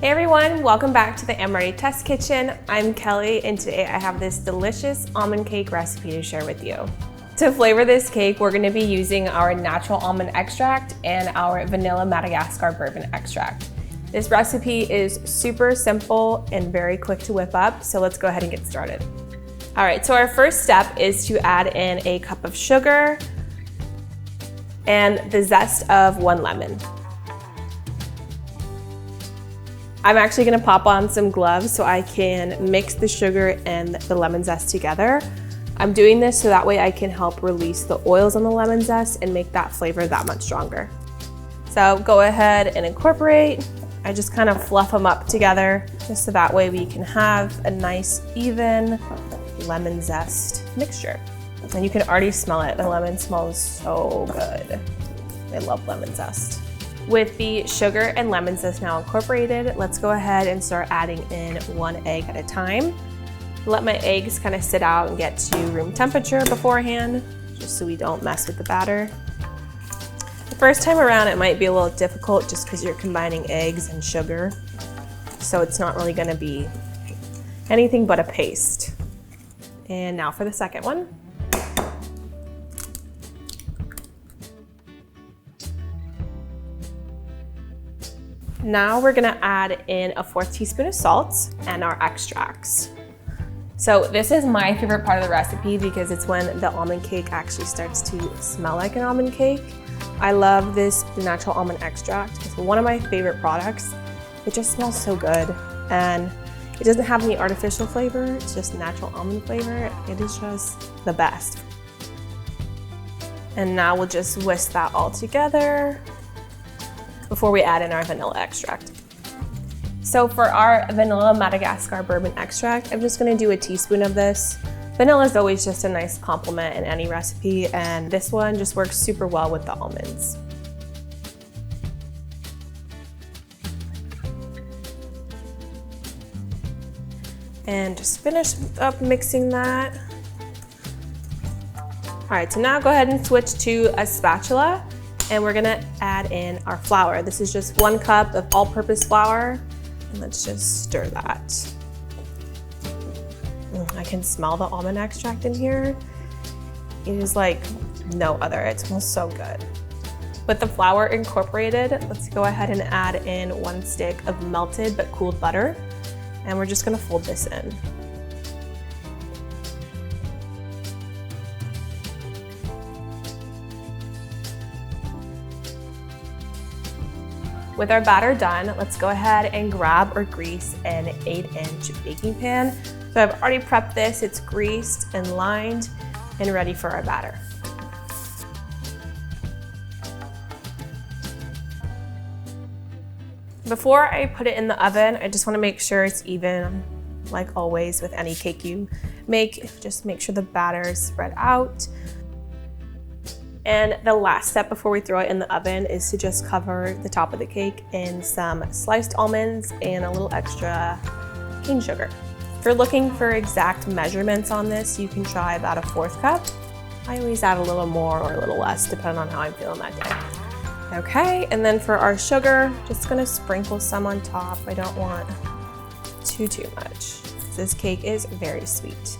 Hey everyone, welcome back to the Amoretti Test Kitchen. I'm Kelly and today I have this delicious almond cake recipe to share with you. To flavor this cake, we're going to be using our natural almond extract and our vanilla Madagascar bourbon extract. This recipe is super simple and very quick to whip up, so let's go ahead and get started. All right, so our first step is to add in a cup of sugar and the zest of 1 lemon. I'm actually gonna pop on some gloves so I can mix the sugar and the lemon zest together. I'm doing this so that way I can help release the oils on the lemon zest and make that flavor that much stronger. So go ahead and incorporate. I just kind of fluff them up together just so that way we can have a nice even lemon zest mixture. And you can already smell it. The lemon smells so good. I love lemon zest. With the sugar and lemon zest now incorporated, let's go ahead and start adding in 1 egg at a time. Let my eggs kind of sit out and get to room temperature beforehand, just so we don't mess with the batter. The first time around it might be a little difficult just because you're combining eggs and sugar, so it's not really going to be anything but a paste. And now for the second one. Now we're gonna add in a 1/4 teaspoon of salt and our extracts. So this is my favorite part of the recipe because it's when the almond cake actually starts to smell like an almond cake. I love this natural almond extract. It's one of my favorite products. It just smells so good and it doesn't have any artificial flavor. It's just natural almond flavor. It is just the best. And now we'll just whisk that all together before we add in our vanilla extract. So for our vanilla Madagascar bourbon extract, I'm just gonna do a teaspoon of this. Vanilla is always just a nice complement in any recipe, and this one just works super well with the almonds. And just finish up mixing that. All right, so now go ahead and switch to a spatula. And we're gonna add in our flour. This is just 1 cup of all-purpose flour. And let's just stir that. I can smell the almond extract in here. It is like no other, it smells so good. With the flour incorporated, let's go ahead and add in 1 stick of melted but cooled butter. And we're just gonna fold this in. With our batter done, let's go ahead and grab or grease an 8-inch baking pan. So I've already prepped this, it's greased and lined and ready for our batter. Before I put it in the oven, I just want to make sure it's even, like always with any cake you make. Just make sure the batter is spread out. And the last step before we throw it in the oven is to just cover the top of the cake in some sliced almonds and a little extra cane sugar. If you're looking for exact measurements on this, you can try about a 1/4 cup. I always add a little more or a little less depending on how I'm feeling that day. Okay, and then for our sugar, just gonna sprinkle some on top. I don't want too much. This cake is very sweet.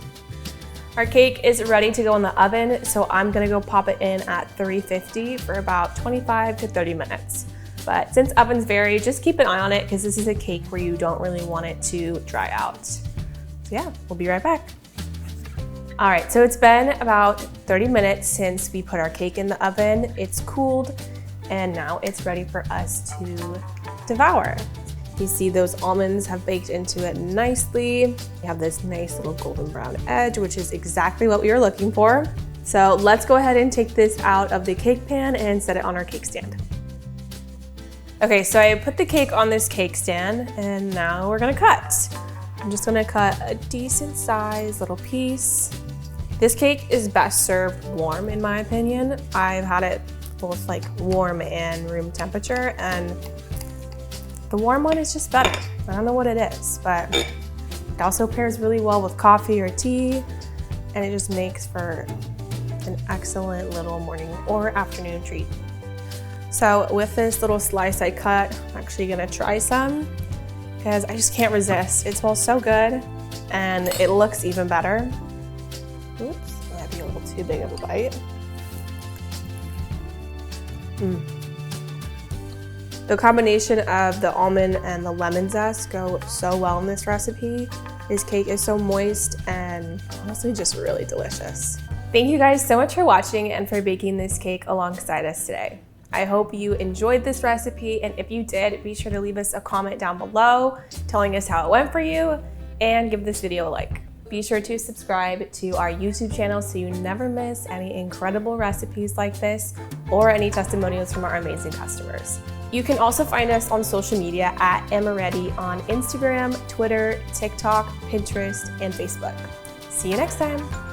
Our cake is ready to go in the oven, so I'm gonna go pop it in at 350 for about 25 to 30 minutes. But since ovens vary, just keep an eye on it because this is a cake where you don't really want it to dry out. So yeah, we'll be right back. All right, so it's been about 30 minutes since we put our cake in the oven. It's cooled, and now it's ready for us to devour. You see those almonds have baked into it nicely. We have this nice little golden brown edge, which is exactly what we were looking for. So let's go ahead and take this out of the cake pan and set it on our cake stand. Okay, so I put the cake on this cake stand and now we're gonna cut. I'm just gonna cut a decent size little piece. This cake is best served warm in my opinion. I've had it both like warm and room temperature, and the warm one is just better. I don't know what it is, but it also pairs really well with coffee or tea, and it just makes for an excellent little morning or afternoon treat. So with this little slice I cut, I'm actually gonna try some. because I just can't resist. It smells so good and it looks even better. Oops, that might be a little too big of a bite. The combination of the almond and the lemon zest go so well in this recipe. This cake is so moist and honestly just really delicious. Thank you guys so much for watching and for baking this cake alongside us today. I hope you enjoyed this recipe, and if you did, be sure to leave us a comment down below telling us how it went for you and give this video a like. Be sure to subscribe to our YouTube channel so you never miss any incredible recipes like this or any testimonials from our amazing customers. You can also find us on social media at Amoretti on Instagram, Twitter, TikTok, Pinterest, and Facebook. See you next time.